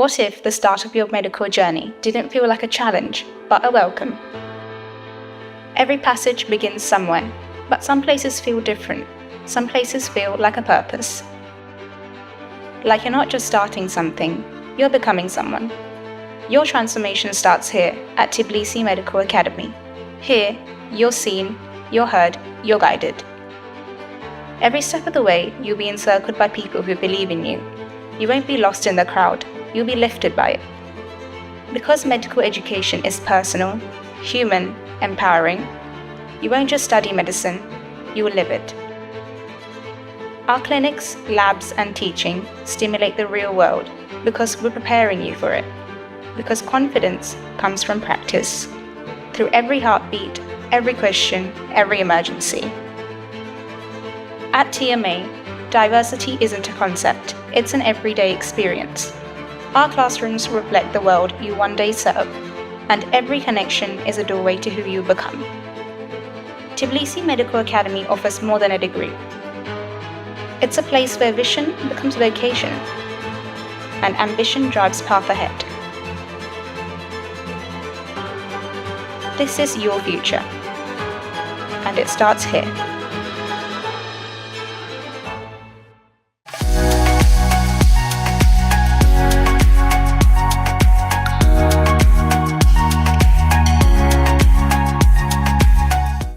What if the start of your medical journey didn't feel like a challenge, but a welcome? Every passage begins somewhere, but some places feel different. Some places feel like a purpose. Like you're not just starting something, you're becoming someone. Your transformation starts here at Tbilisi Medical Academy. Here, you're seen, you're heard, you're guided. Every step of the way, you'll be encircled by people who believe in you. You won't be lost in the crowd, you'll be lifted by it. Because medical education is personal, human, empowering, you won't just study medicine, you will live it. Our clinics, labs, and teaching stimulate the real world because we're preparing you for it. Because confidence comes from practice. Through every heartbeat, every question, every emergency. At TMA, diversity isn't a concept, it's an everyday experience. Our classrooms reflect the world you one day serve, and every connection is a doorway to who you become. Tbilisi Medical Academy offers more than a degree. It's a place where vision becomes vocation, and ambition drives path ahead. This is your future, and it starts here.